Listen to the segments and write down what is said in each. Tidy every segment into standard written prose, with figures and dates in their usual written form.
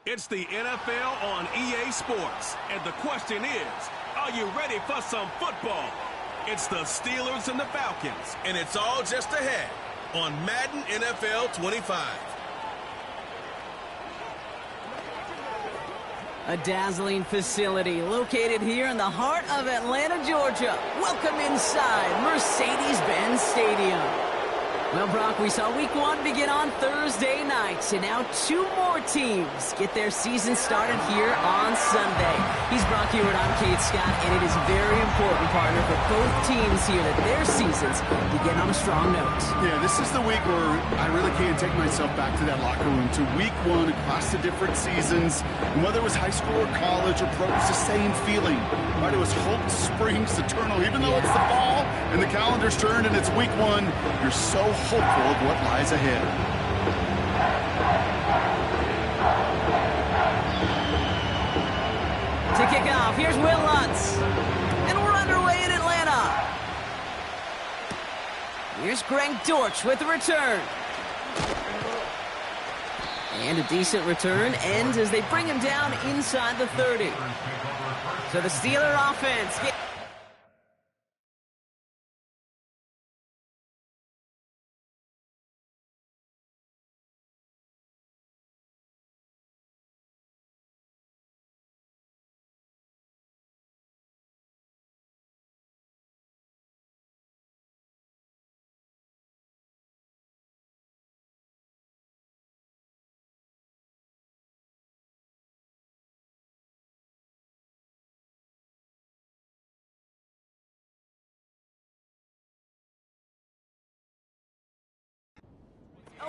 It's the NFL on EA Sports, and the question is, are you ready for some football? It's the Steelers and the Falcons, and it's all just ahead on Madden NFL 25. A dazzling facility located here in the heart of Atlanta, Georgia. Welcome inside Mercedes-Benz Stadium. Well, Brock, we saw Week 1 begin on Thursday night, and now two more teams get their season started here on Sunday. He's Brock Hewitt, I'm Kate Scott, and it is very important, partner, for both teams here that their seasons begin on a strong note. Yeah, this is the week where I really can't take myself back to that locker room, to Week 1 across the different seasons. And whether it was high school or college or pro, it's the same feeling. Right? It was hope springs eternal. Even though it's the fall and the calendar's turned and it's Week 1, you're so hopeful of what lies ahead. To kick off, here's Will Lutz. And we're underway in Atlanta. Here's Greg Dortch with the return. And a decent return ends as they bring him down inside the 30. So the Steeler offense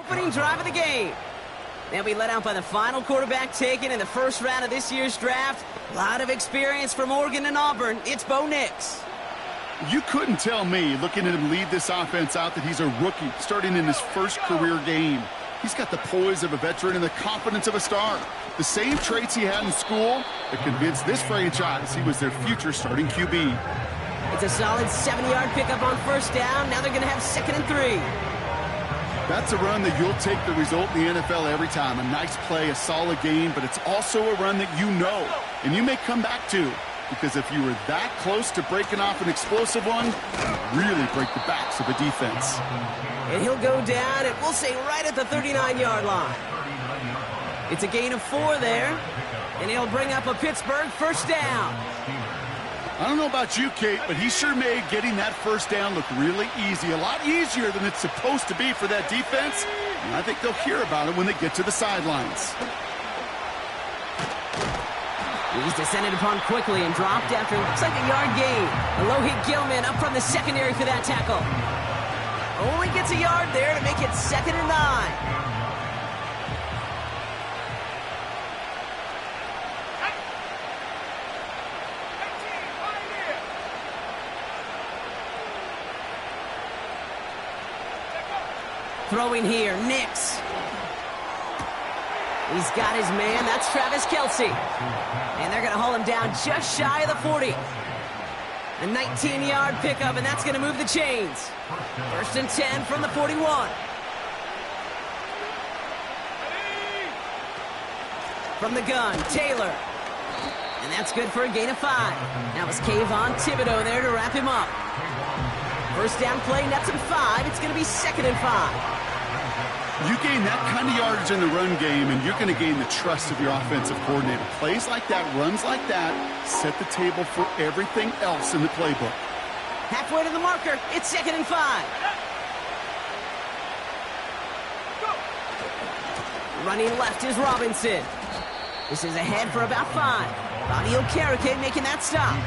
opening drive of the game. They'll be led out by the final quarterback taken in the first round of this year's draft. A lot of experience from Oregon and Auburn. It's Bo Nix. You couldn't tell me, looking at him lead this offense out, that he's a rookie starting in his first career game. He's got the poise of a veteran and the confidence of a star. The same traits he had in school that convinced this franchise he was their future starting QB. It's a solid 70-yard pickup on first down. Now they're going to have 2nd and 3. That's a run that you'll take the result in the NFL every time. A nice play, a solid game, but it's also a run that you know, and you may come back to, because if you were that close to breaking off an explosive one, you really break the backs of a defense. And he'll go down, and we'll say right at the 39-yard line. It's a gain of 4 there, and he'll bring up a Pittsburgh first down. I don't know about you, Kate, but he sure made getting that first down look really easy. A lot easier than it's supposed to be for that defense. And I think they'll hear about it when they get to the sidelines. He's descended upon quickly and dropped after looks like a yard gain. A low-hit Gilman up from the secondary for that tackle. Only gets a yard there to make it 2nd and 9. Throwing here, Nix. He's got his man. That's Travis Kelce. And they're going to haul him down just shy of the 40. A 19-yard pickup, and that's going to move the chains. 1st and 10 from the 41. From the gun, Taylor. And that's good for a gain of 5. That was Kayvon Thibodeau there to wrap him up. First down play, nets him 5. It's going to be 2nd and 5. You gain that kind of yardage in the run game, and you're going to gain the trust of your offensive coordinator. Plays like that, runs like that, set the table for everything else in the playbook. Halfway to the marker. It's 2nd and 5. Running left is Robinson. This is ahead for about 5. Bobby Okereke making that stop.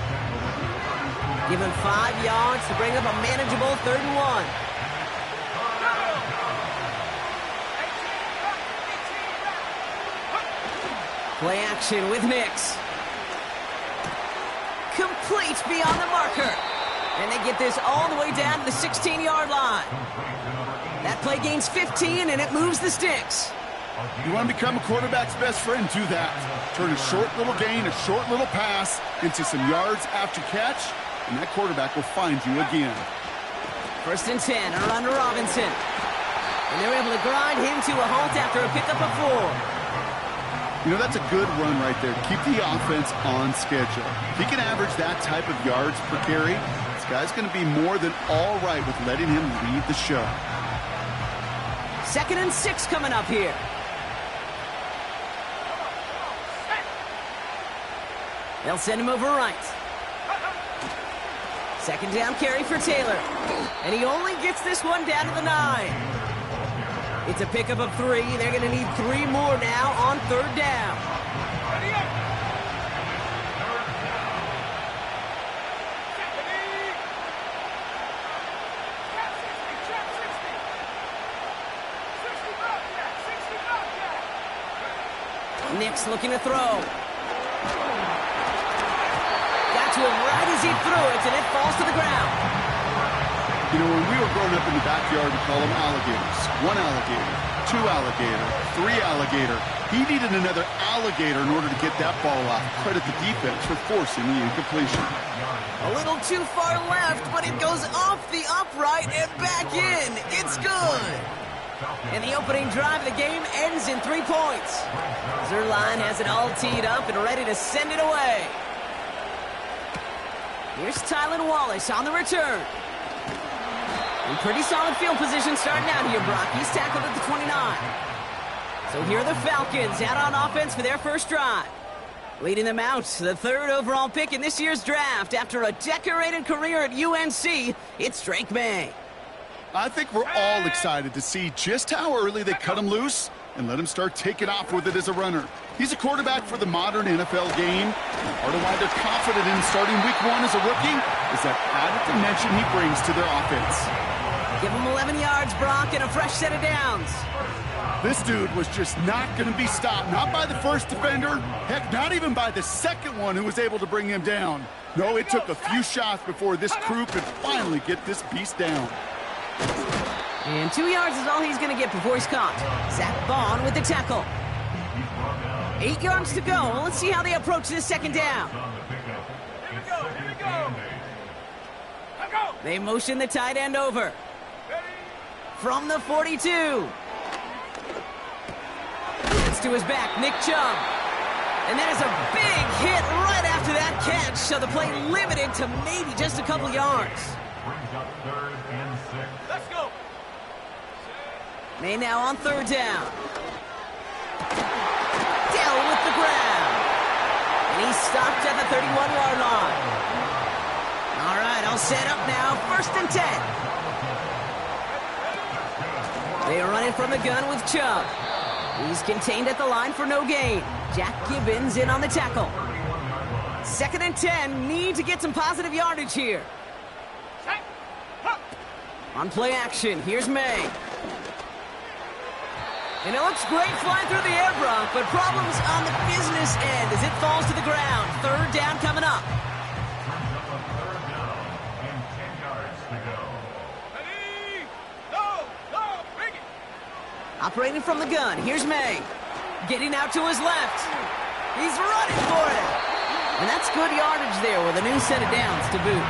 Given 5 yards to bring up a manageable 3rd and 1. Play action with Nix. Complete beyond the marker. And they get this all the way down to the 16-yard line. That play gains 15, and it moves the sticks. You want to become a quarterback's best friend, do that. Turn a short little gain, a short little pass into some yards after catch, and that quarterback will find you again. 1st and 10, a run to Robinson. And they're able to grind him to a halt after a pickup of 4. You know, that's a good run right there to keep the offense on schedule. If he can average that type of yards per carry, this guy's going to be more than all right with letting him lead the show. 2nd and 6 coming up here. They'll send him over right. 2nd down carry for Taylor. And he only gets this one down to the 9. It's a pickup of 3. They're going to need 3 more now on 3rd down. Nick's looking to throw. Got to him right as he threw it, and it falls to the ground. You know, when we were growing up in the backyard, we call them alligators. 1 alligator, 2 alligator, 3 alligator. He needed another alligator in order to get that ball off. Credit the defense for forcing the incompletion. A little too far left, but it goes off the upright and back in. It's good. And the opening drive of the game ends in 3 points. Zerline has it all teed up and ready to send it away. Here's Tylan Wallace on the return. In pretty solid field position starting out here, Brock. He's tackled at the 29. So here are the Falcons out on offense for their first drive. Leading them out, the 3rd overall pick in this year's draft. After a decorated career at UNC, it's Drake May. I think we're all excited to see just how early they cut him loose and let him start taking off with it as a runner. He's a quarterback for the modern NFL game. Part of why they're confident in starting week 1 as a rookie is that added dimension he brings to their offense. Give him 11 yards, Brock, and a fresh set of downs. This dude was just not going to be stopped. Not by the first defender. Heck, not even by the second one who was able to bring him down. No, it took a few shots before this crew could finally get this beast down. And 2 yards is all he's going to get before he's caught. Zach Vaughn with the tackle. 8 yards to go. Let's see how they approach this 2nd down. Here we go. They motion the tight end over. From the 42. It's to his back, Nick Chubb. And that is a big hit right after that catch, so the play limited to maybe just a couple yards. Brings up 3rd and 6. Let's go. May now on 3rd down. Down with the ground. And he's stopped at the 31-yard line. All right, I'll set up now. 1st and 10. They are running from the gun with Chubb. He's contained at the line for no gain. Jack Gibbons in on the tackle. 2nd and 10. Need to get some positive yardage here. On play action, here's May. And it looks great flying through the air, Brock, but problems on the business end as it falls to the ground. 3rd down coming up. Operating from the gun, here's May. Getting out to his left. He's running for it. And that's good yardage there with a new set of downs to boot.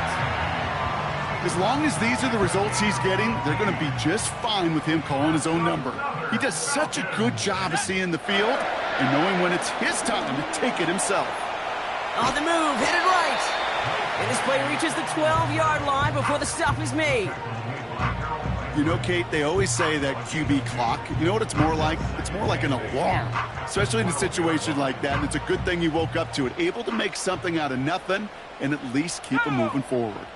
As long as these are the results he's getting, they're going to be just fine with him calling his own number. He does such a good job of seeing the field and knowing when it's his time to take it himself. On the move, headed right. And his play reaches the 12-yard line before the stop is made. You know, Kate, they always say that QB clock. You know what it's more like? It's more like an alarm, especially in a situation like that. And it's a good thing he woke up to it, able to make something out of nothing and at least keep him moving forward.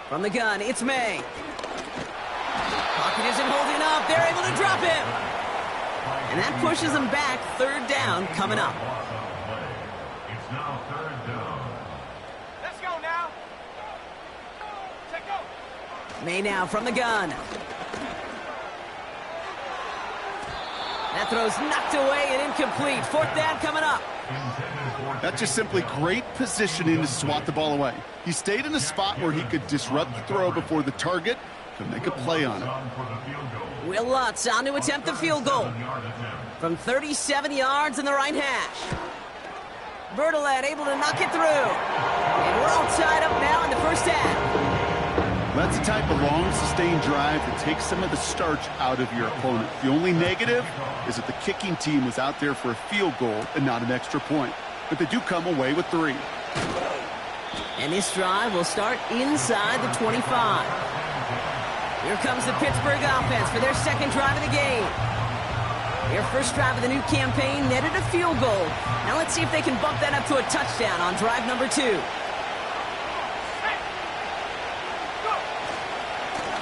From the gun, it's May. Pocket isn't holding up. They're able to drop him. And that pushes them back. 3rd down coming up. It's now 3rd down. Let's go now. Check go. May now from the gun. That throw's knocked away and incomplete. 4th down coming up. That's just simply great positioning to swat the ball away. He stayed in a spot where he could disrupt the throw before the target could make a play on it. Will Lutz on to attempt the field goal. From 37 yards in the right hash. Bertolet able to knock it through. And we're all tied up now in the first half. That's the type of long, sustained drive that takes some of the starch out of your opponent. The only negative is that the kicking team was out there for a field goal and not an extra point. But they do come away with 3. And this drive will start inside the 25. Here comes the Pittsburgh offense for their second drive of the game. Their first drive of the new campaign netted a field goal. Now let's see if they can bump that up to a touchdown on drive number 2.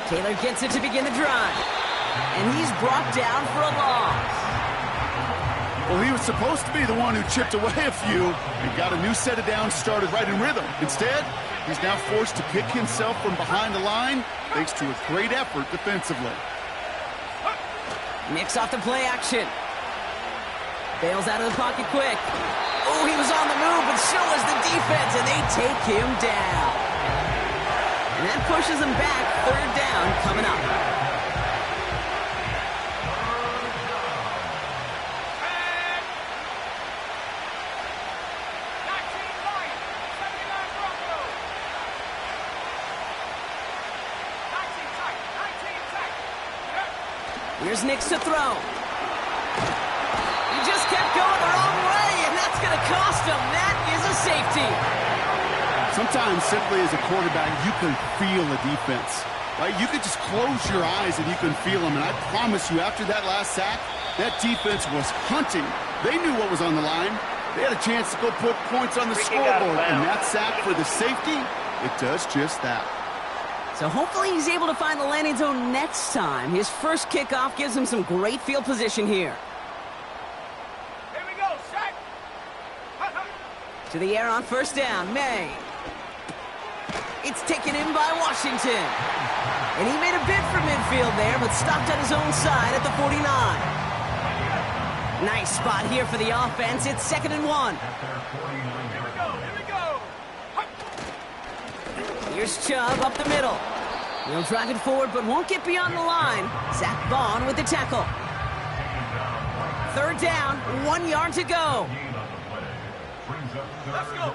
Taylor gets it to begin the drive. And he's brought down for a loss. Well, he was supposed to be the one who chipped away a few and got a new set of downs started right in rhythm. Instead, he's now forced to pick himself from behind the line thanks to a great effort defensively. Mix off the play action. Bails out of the pocket quick. Oh, he was on the move, but so was the defense, and they take him down. And that pushes him back. Third down coming up. Here's Nix to throw. He just kept going the wrong way, and that's going to cost him. That is a safety. Sometimes, simply as a quarterback, you can feel a defense, right? You can just close your eyes and you can feel them. And I promise you, after that last sack, that defense was hunting. They knew what was on the line. They had a chance to go put points on the scoreboard. And that sack for the safety, it does just that. So hopefully he's able to find the landing zone next time. His first kickoff gives him some great field position here. Here we go, set. To the air on first down, May. It's taken in by Washington. And he made a bid for midfield there, but stopped on his own side at the 49. Nice spot here for the offense. It's 2nd and 1. Here's Chubb up the middle. He'll drive it forward, but won't get beyond the line. Zach Bond with the tackle. 3rd down, 1 yard to go. Let's go.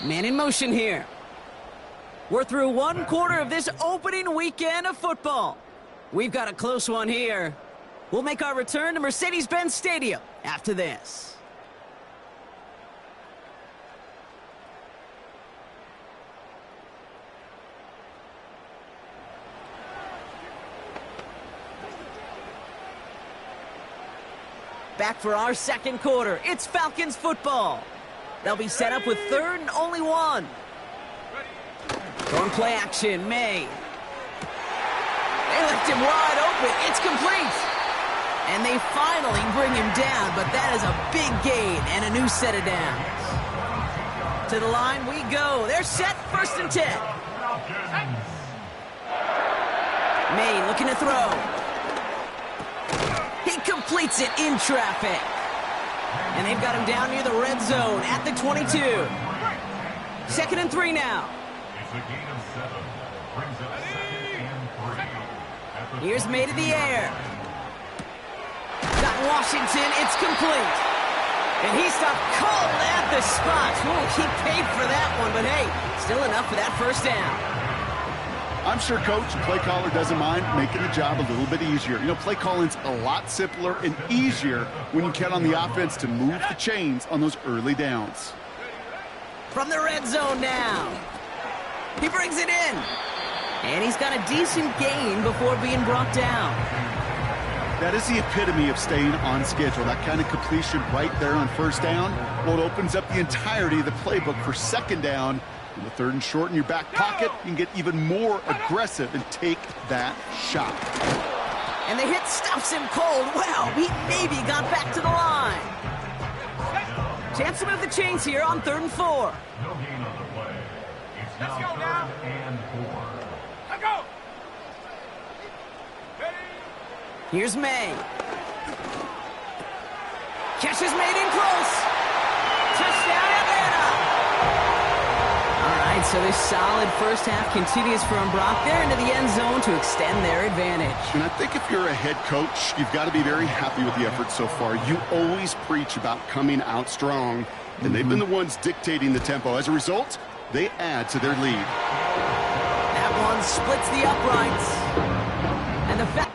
Man in motion here. We're through 1 quarter of this opening weekend of football. We've got a close one here. We'll make our return to Mercedes-Benz Stadium after this. Back for our 2nd quarter. It's Falcons football. They'll be set up with 3rd and only 1. Throwing play action, May. They left him wide open. It's complete. And they finally bring him down, but that is a big gain and a new set of downs. To the line we go. They're set, 1st and 10. May looking to throw. He completes it in traffic. And they've got him down near the red zone at the 22. 2nd and 3 now. It's a gain of 7. Brings up 2nd and 3. Here's May to the air. Got Washington. It's complete. And he stopped cold at the spot. Ooh, he paid for that one, but hey, still enough for that 1st down. I'm sure Coach and play caller doesn't mind making the job a little bit easier. You know, play calling's a lot simpler and easier when you count on the offense to move the chains on those early downs. From the red zone now. He brings it in. And he's got a decent gain before being brought down. That is the epitome of staying on schedule. That kind of completion right there on 1st down. Well, it opens up the entirety of the playbook for 2nd down. In the 3rd and short in your back pocket, you can get even more aggressive and take that shot. And the hit stops him cold. Wow, he maybe got back to the line. Chance to move the chains here on 3rd and 4. No gain on the play. It's now 3rd and 4. Let's go. Here's May. Catch is made in close. Touchdown, Atlanta. All right, so this solid 1st half continues from Brock. They're into the end zone to extend their advantage. And I think if you're a head coach, you've got to be very happy with the effort so far. You always preach about coming out strong, and they've been the ones dictating the tempo. As a result, they add to their lead. that one. Splits the uprights. And the